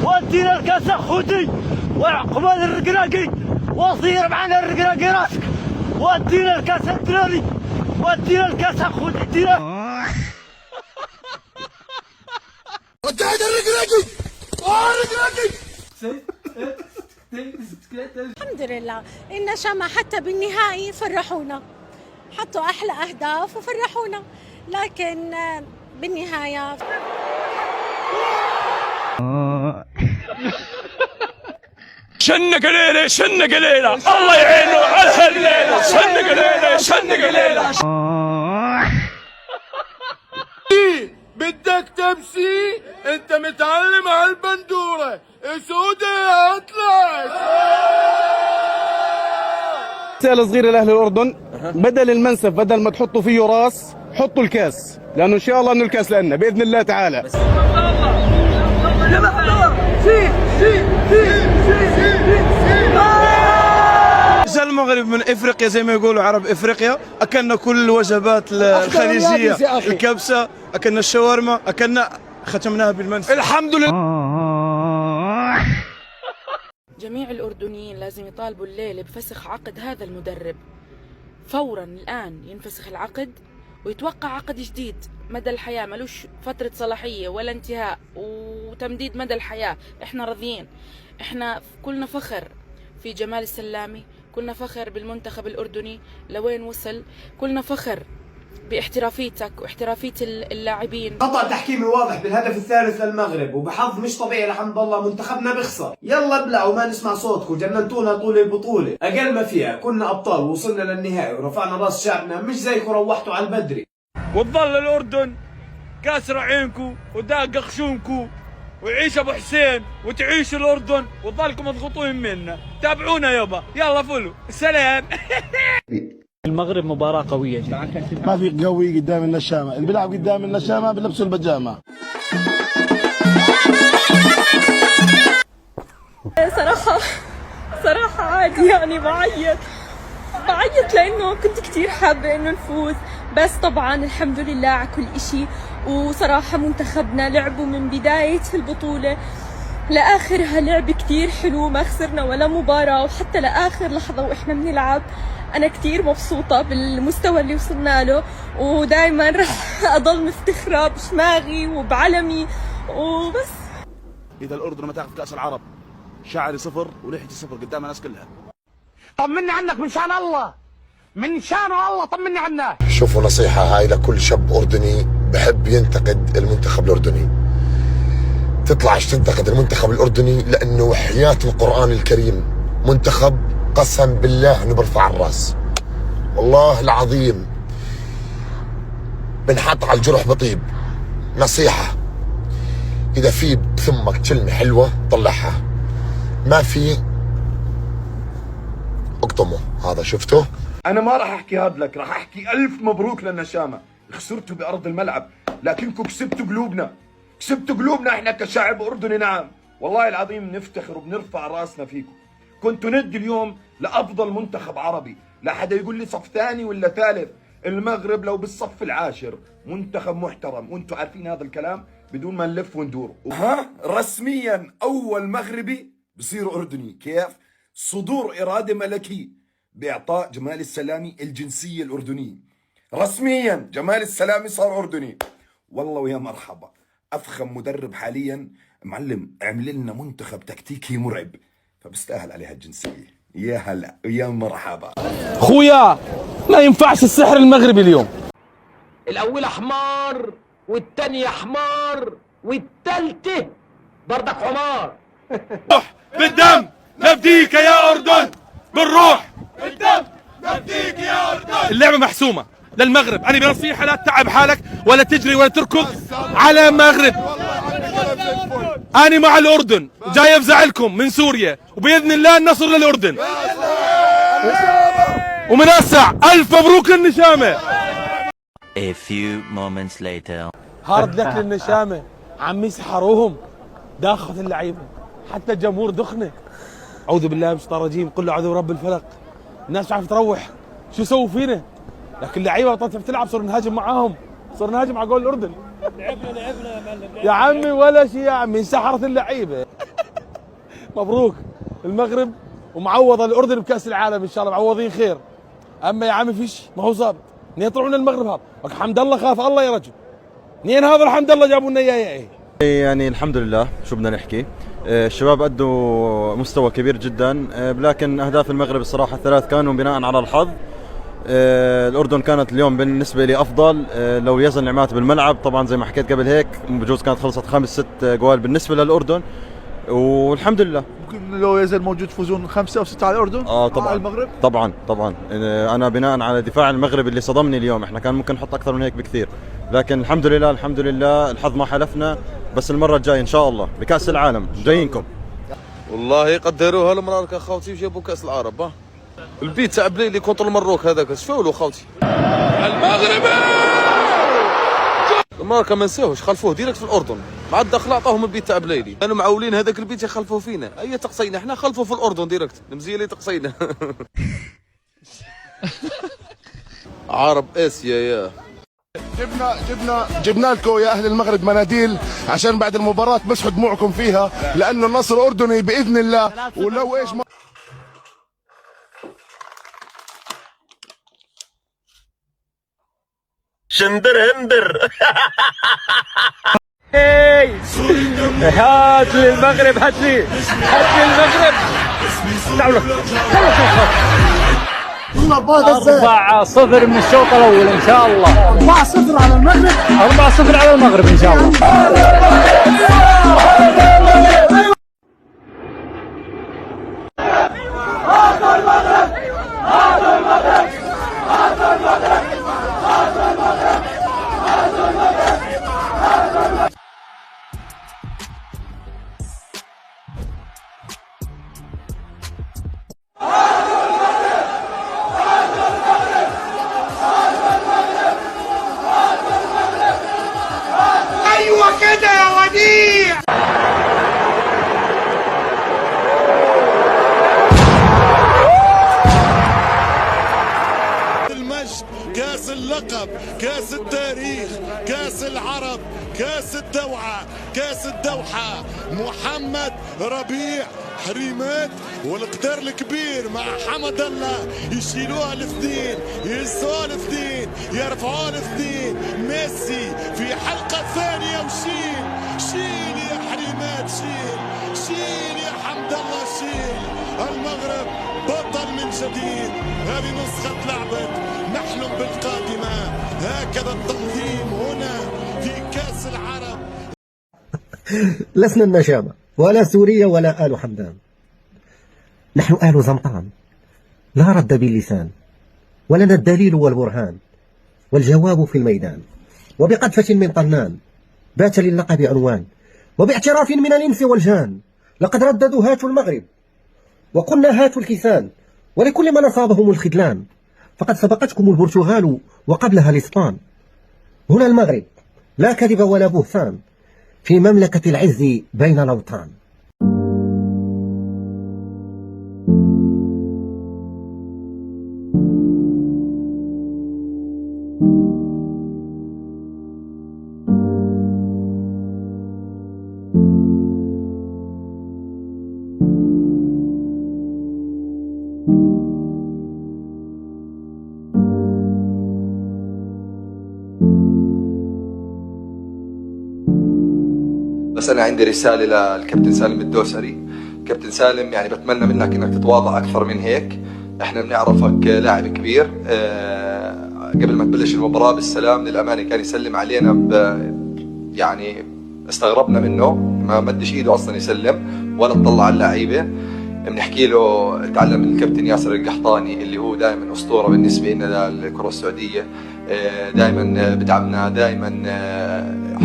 ودينا الكاس اخوتي، وعقبال الركراكي، وصير معنا الركراكي راسك، ودينا الكاس الدراري، ودينا الكاس اخوتي دينا. ودينا الركراكي، الركراكي. الحمد لله إن شما حتى بالنهائي فرحونا، حطوا أحلى أهداف وفرحونا، لكن بالنهاية شنة قليلة شنة قليلة، الله يعينه على هالليلة. شنة قليلة شنة قليلة. بدك تمشي انت متعلم على البندورة سودة اطلع. رسالة صغيرة لأهل الأردن، بدل المنسف بدل ما تحطوا فيه راس حطوا الكاس، لأنه إن شاء الله إنه الكاس لنا بإذن الله تعالى. جا المغرب من افريقيا زي ما يقولوا عرب افريقيا، اكلنا كل الوجبات الخليجيه، الكبسه، اكلنا الشاورما، اكلنا ختمناها بالمنسف. الحمد لله. جميع الأردنيين لازم يطالبوا الليلة بفسخ عقد هذا المدرب فورا. الآن ينفسخ العقد ويتوقع عقد جديد مدى الحياة، ملوش فترة صلاحية ولا انتهاء، وتمديد مدى الحياة. احنا راضيين، احنا كلنا فخر في جمال السلامي، كلنا فخر بالمنتخب الأردني لوين وصل، كلنا فخر باحترافيتك واحترافية اللاعبين. خطأ تحكيمي واضح بالهدف الثالث للمغرب، وبحظ مش طبيعي لحمد الله منتخبنا بيخسر. يلا ابلعوا ما نسمع صوتكم، جننتونا طول البطولة. أقل ما فيها كنا أبطال ووصلنا للنهائي ورفعنا راس شعبنا، مش زيكم روحتوا على البدري. وتظل الأردن كاسر عينكم وداق خشومكم، ويعيش ابو حسين وتعيش الاردن وتظلكم مضغوطين منا. تابعونا يابا، يلا فلو سلام. المغرب مباراة قوية جدا، ما في قوي قدام النشامة، اللي بيلعب قدام النشامة بيلبسوا البجامة. صراحة عادي يعني، بعيط لأنه كنت كتير حابة إنه نفوز، بس طبعا الحمد لله على كل إشي. وصراحة منتخبنا لعبوا من بداية البطولة لآخرها لعب كتير حلو، ما خسرنا ولا مباراة، وحتى لآخر لحظة وإحنا بنلعب أنا كتير مبسوطة بالمستوى اللي وصلنا له، ودايما رح أضل مفتخرة بشماغي وبعلمي وبس. إذا الأردن ما تاخذ كأس العرب شعري صفر ولحيتي صفر قدام الناس كلها. طمني عنك من شان الله، من شان الله طمني عنك. شوفوا نصيحة هاي لكل شاب أردني بحب ينتقد المنتخب الأردني، تطلعش تنتقد المنتخب الأردني، لأنه حياة القرآن الكريم منتخب قسم بالله أنه برفع الراس، والله العظيم بنحط على الجرح بطيب. نصيحة، إذا في بثمك كلمة حلوة طلعها، ما في اقطمه. هذا شفته؟ أنا ما راح أحكي هذا لك، راح أحكي ألف مبروك للنشامة. خسرتوا بأرض الملعب لكنكم كسبتوا قلوبنا، كسبتوا قلوبنا إحنا كشعب أردني. نعم والله العظيم نفتخر وبنرفع راسنا فيكم. كنتوا ندي اليوم لأفضل منتخب عربي، لا حدا يقول لي صف ثاني ولا ثالث. المغرب لو بالصف العاشر منتخب محترم، وانتوا عارفين هذا الكلام بدون ما نلف وندور. رسميا أول مغربي بصير أردني. كيف؟ صدور إرادة ملكي بإعطاء جمال السلامي الجنسية الأردنية. رسميا جمال السلامي صار أردني. والله ويا مرحبا، أفخم مدرب حاليا معلم، عمل لنا منتخب تكتيكي مرعب، فبستاهل عليها الجنسية. يا هلا ويا مرحبا. خويا ما ينفعش السحر المغربي اليوم. الأولى حمار والتانية حمار والتالتة بردك حمار. بالدم نفديك يا أردن، بالروح بالدم نفديك يا أردن. اللعبة محسومة للمغرب. أنا بنصيحة لا تتعب حالك ولا تجري ولا تركض على المغرب. أنا مع الأردن، جاي أفزعلكم من سوريا، وبإذن الله النصر للأردن. ومن أسع ألف مبروك للنشامة. A few moments later. هارد لك للنشامة، عم يسحروهم داخل اللعيبة، حتى الجمهور دخنه. أعوذ بالله من الشيطان الرجيم، قل أعوذ برب الفلق. الناس مش عارفة تروح، شو يسووا فينا؟ لكن اللعيبة بطلت تلعب صرنا نهاجم معاهم. صرنا نهاجم على جول الاردن. لعبنا يا معلم يا عمي ولا شيء يا عمي، انسحرت اللعيبه. مبروك المغرب ومعوضه الاردن بكاس العالم ان شاء الله، معوضين خير. اما يا عمي فيش، ما هو ظابط. منين طلعوا لنا المغرب هذا؟ حمد الله خاف الله يا رجل. منين هذا الحمد الله جابوا لنا اياه؟ يعني الحمد لله، شو بدنا نحكي؟ الشباب أدوا مستوى كبير جدا، لكن أهداف المغرب الصراحة الثلاث كانوا بناء على الحظ. الأردن كانت اليوم بالنسبة لي أفضل، لو يزن نعمات بالملعب طبعا زي ما حكيت قبل هيك بجوز كانت خلصت 5-6 جوال بالنسبة للأردن، والحمد لله. ممكن لو يزن موجود يفوزون 5 أو 6 على الأردن؟ طبعا على المغرب؟ طبعا أنا بناء على دفاع المغرب اللي صدمني اليوم، احنا كان ممكن نحط أكثر من هيك بكثير، لكن الحمد لله الحظ ما حلفنا، بس المرة الجاية إن شاء الله بكأس العالم جايينكم. والله قدروها المراركة خوتي وجابوا كأس العرب. البيت تاع بليلي كونتر المروك هذاك شفاو له خوتي. المغربي المراركة ما نساوش، خلفوه ديريكت في الأردن، مع الدخل عطاهم البيت تاع بليلي، كانوا معولين هذاك البيت يخلفوه فينا، أي تقصينا احنا خلفوه في الأردن ديريكت، المزيلي تقصينا. عرب آسيا يا جبنا لكم يا اهل المغرب مناديل عشان بعد المباراة مسحوا دموعكم فيها، لانه النصر اردني باذن الله. ولو ايش شندر هندر. هات لي المغرب، هات لي المغرب. تعالوا 4-0 من الشوط الاول ان شاء الله. 4-0 على المغرب. 4-0 على المغرب ان شاء الله. ايوه كده يا وديع. المجد، كاس اللقب، كاس التاريخ، كاس العرب، كاس الدوحة، كاس الدوحة. محمد ربيع حريمات والقدر الكبير مع حمد الله يشيلوها الاثنين، يهزوها الاثنين، يرفعوها الاثنين. ميسي في حلقة ثانية وشيل شيل يا حريمات، شيل يا حمد الله، شيل. المغرب بطل من جديد، هذه نسخة لعبت، نحلم بالقادمة. هكذا التنظيم هنا في كاس العرب. لسنا النشامة ولا سوريا ولا آل حمدان، نحن آل زمطان، لا رد باللسان، ولنا الدليل والبرهان، والجواب في الميدان. وبقدفة من طنان بات للقب عنوان، وباعتراف من الإنس والجان. لقد رددوا هاتوا المغرب، وقلنا هاتوا الكيسان، ولكل من أصابهم الخذلان، فقد سبقتكم البرتغال وقبلها الإسبان. هنا المغرب، لا كذب ولا بهتان، في مملكة العز بين الأوطان. بس أنا عندي رسالة للكابتن سالم الدوسري. كابتن سالم يعني بتمنى منك إنك تتواضع أكثر من هيك. إحنا بنعرفك لاعب كبير. قبل ما تبلش المباراة بالسلام للأمانة كان يسلم علينا يعني استغربنا منه، ما مدش إيده أصلا يسلم ولا تطلع على اللعيبة. بنحكي له تعلم من الكابتن ياسر القحطاني اللي هو دائما أسطورة بالنسبة لنا للكرة السعودية، دائما بدعمنا، دائما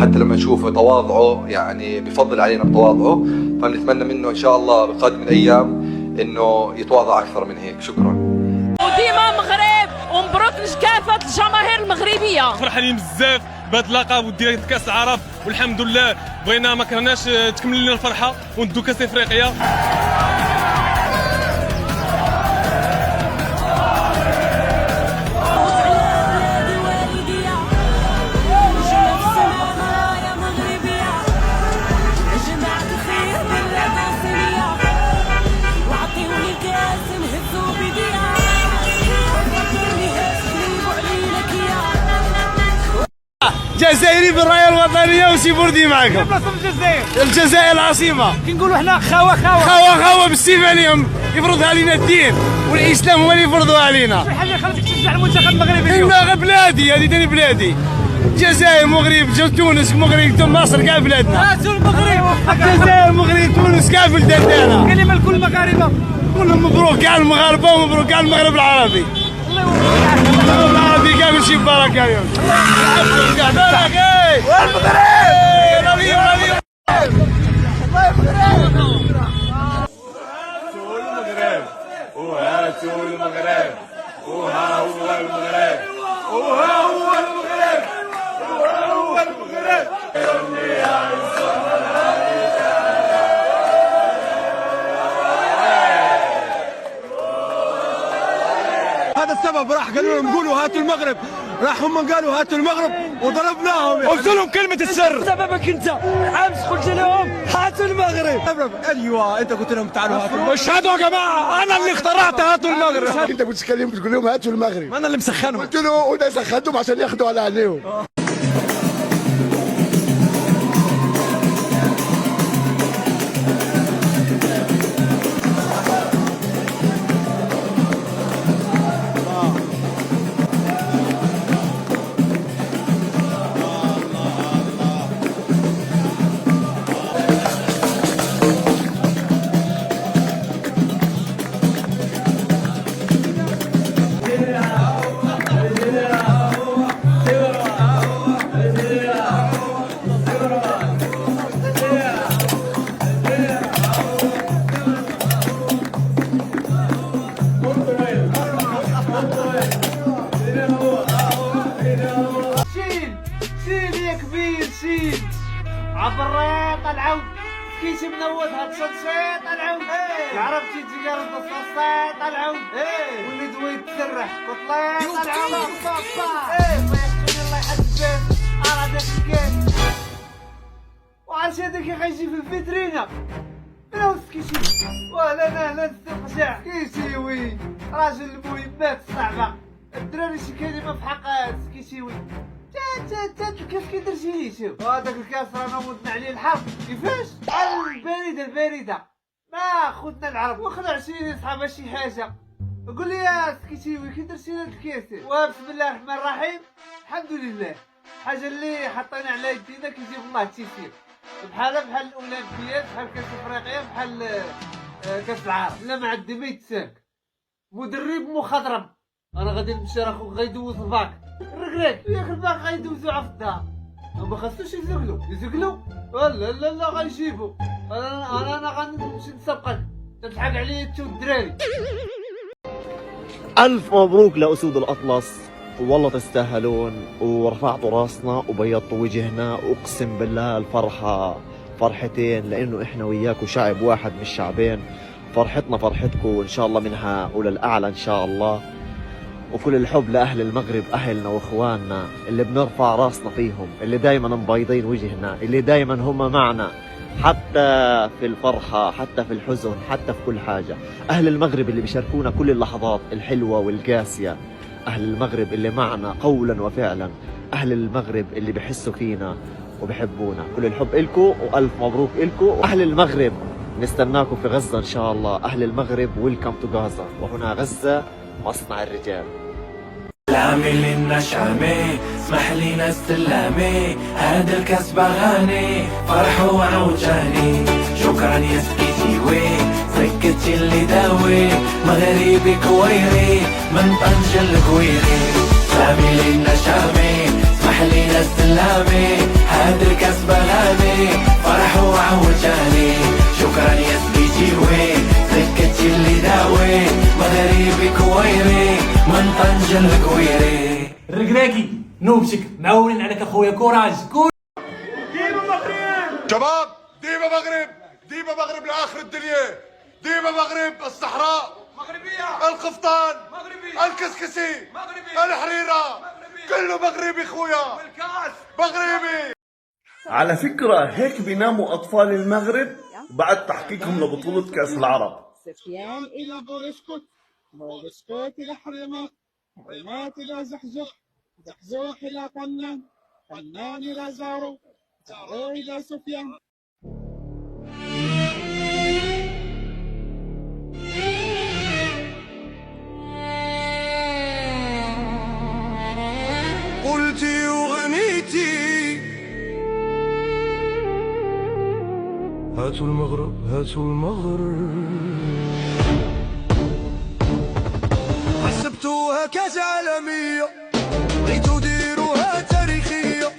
حتى لما نشوفه تواضعه يعني بفضل علينا بتواضعه. فنتمنى منه إن شاء الله بقادم الأيام إنه يتواضع أكثر من هيك. شكرا. وديما مغرب ومبروك لكافة الجماهير المغربية. فرحانين بزاف بهذا اللقب وديريكت كاس العرب، والحمد لله بغينا ما كرهناش تكمل لنا الفرحة وندو كاس افريقيا. جزائري بالرايه الوطنيه وسيبوردي معكم. الجزائر العاصمه. كي نقولوا احنا خاوه بالسيف عليهم، يفرضها علينا الدين والاسلام هو اللي يفرضوها علينا. شي حاجه خلتك تشجع المنتخب المغربي اليوم؟ المغرب بلادي، هذه ثاني بلادي. الجزائر، المغرب، تونس، المغرب، مصر، كاع بلادنا. هاتوا المغرب. الجزائر، المغرب، تونس، كاع بلداننا. كلمه لكل المغاربه. كلهم مبروك كاع المغاربه ومبروك كاع المغرب العربي. الله يوفقك. المغرب العربي كاع ماشي بركه اليوم. وهاتوا المغرب وها هو المغرب وها هو المغرب وها هو المغرب. هذا السبب راح قالوا لهم قولوا هاتوا المغرب، راح هم قالوا هاتوا المغرب وضربناهم. قلت لهم كلمة السر. سببك انت امس قلت لهم هاتوا المغرب. ايوه انت قلت لهم تعالوا هاتوا المغرب. اشهدوا يا جماعة انا اللي اخترعت هاتوا المغرب. انت بتتكلم بتقول لهم هاتوا المغرب. انا اللي مسخنهم. قلت له وده سخنتهم عشان ياخدوا على عينيهم. شيل يا كبير شيل عبريط العود كيش منوض هاد شنشيط العود العرب تيجي قال الصيط العود واللي دوي تسرح بطليط العود فيحكوني الله يحد البيت انا داك الكيس وعرش هذاك غيجي في الفيترينا من هو السكيشي ولا انا نستقشع كيشيوي راجل المهمات الصعبة الدراري شي كلمة في حق السكيشيوي كيف كيدير لي شوف هذاك الكاس رانا مدنا عليه الحرب كيفاش؟ البارده ما خدنا العرب وخدع 20 صحابه شي حاجه قول لي يا سكيتيوي كي درتي هاد الكاس وبسم الله الرحمن الرحيم الحمد لله الحاجه اللي حطينا على يدينا كيجيب الله التيسير بحال الاولمبياد بحال كاس افريقيا بحال كاس العالم لا معدي ما يتساك مدرب مخضرم انا غادي نمشي راه غيدوز الباك الركراك ياك الباك غيدوزوها في الدار ما خاصوش يزقلو لا غيجيبو انا غنمشي نسبقك تضحك عليا انت والدراري. الف مبروك لاسود الاطلس والله تستاهلون ورفعتوا راسنا وبيضتوا وجهنا واقسم بالله الفرحه فرحتين لانه احنا وياكم شعب واحد مش شعبين. فرحتنا فرحتكم وان شاء الله منها وللاعلى ان شاء الله. وكل الحب لأهل المغرب أهلنا وإخواننا اللي بنرفع راسنا فيهم اللي دايما مبيضين وجهنا اللي دايما هم معنا حتى في الفرحة حتى في الحزن حتى في كل حاجة. أهل المغرب اللي بيشاركونا كل اللحظات الحلوة والقاسية. أهل المغرب اللي معنا قولا وفعلا. أهل المغرب اللي بيحسوا فينا وبيحبونا. كل الحب إلكو وألف مبروك إلكو. وأهل المغرب نستناكم في غزة إن شاء الله. أهل المغرب ويلكم تو غزة وهنا غزة مصنع الرجال. العامل النشامي اسمح لينا استلامي هذا الكاس بغاني فرح وعوجاني شكرا يا سكيتيوي سكتي اللي داوي مغربي كويري من طنجة الكويري. العامل النشامي اسمح لينا استلامي هذا الكاس بغاني فرح وعوجاني شكرا يا سكيتيوي سكتي اللي داوي مغربي كويري من طنجة الكويري. الركراكي نوبتك معولين عليك اخويا كوراج ديما مغرب شباب ديما مغرب ديما مغرب لاخر الدنيا ديما مغرب الصحراء مغربية القفطان مغربي الكسكسي مغربي الحريرة مغربي كله مغربي خويا والكاس مغربي. على فكرة هيك بيناموا أطفال المغرب بعد تحقيقهم لبطولة كأس العرب. سفيان إلى بورسكوت بورسكوت إلى حرمات حرمات إلى زحزح زحزوح إلى قنة فنان لازارو إلى سفيان. قلتي وغنيتي هاتوا المغرب هاتوا المغرب، حسبتوها كاس عالمية بغيتو ديروها تاريخية،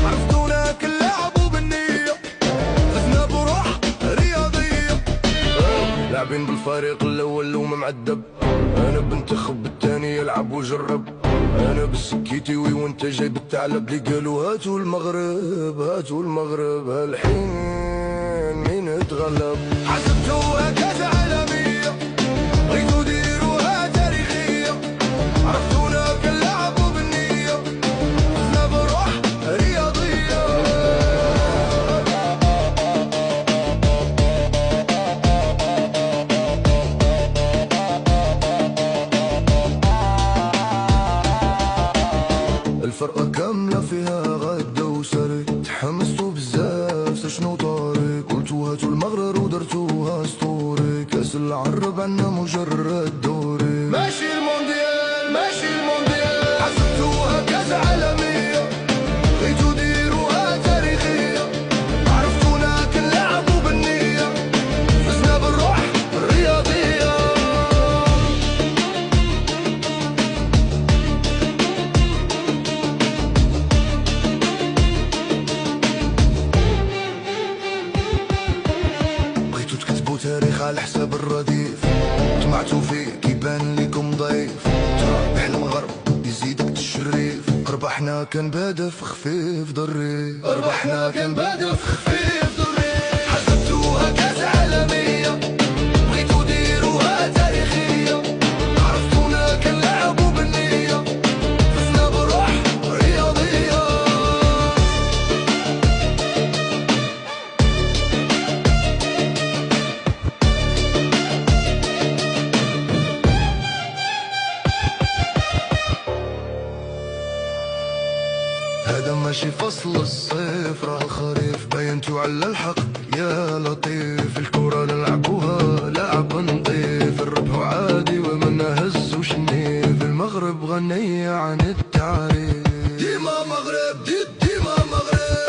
عرفتونا كنلعبو بالنية فزنا بروح رياضية، لاعبين بالفريق الأول وما معذب، أنا بنتخب بالثاني يلعب وجرب، أنا بالسكيتي وانت جاي بالثعلب اللي قالوا هاتوا المغرب هاتوا المغرب، هالحين مين اتغلب؟ حسبتوها كاس عالمية بغيتو ديروها تاريخية، عرفتونا كنلعبو بالنية فزنا بروح رياضية. الفرقة كاملة فيها غدا وسري، تحمستو بزاف شنو طاري، قلتو هاتو المغرب ودرتوها ستوري، كاس العرب عنا مجرد دوري، ماشي المونديال ماشي المونديال، حسبتوها كاس عالمية بغيتو ديروها تاريخية، عرفتونا كنلعبو بالنية فزنا بالروح الرياضية. بغيتو تكتبو تاريخ على حساب الرديف، طمعتو فيه كيبان ليكم ضعيف، ترابح المغرب يزيدك الشريف، ربحنا كان بهدف خفيف ضريف، ربحنا كان بهدف خفيف ضريف، حسبتوها كاس عالمية بغيتو ديروها تاريخية، عرفتونا كنلعبو بالنية فزنا بروح رياضية. هذا ماشي فصل الصيف راه الخريف، بينتو على الحق يا لطيف، الكرة نلعبوها لعب نظيف، الربح عادي وما نهزوش النيف، المغرب غنية عن التعريف، ديما مغرب ديما مغرب.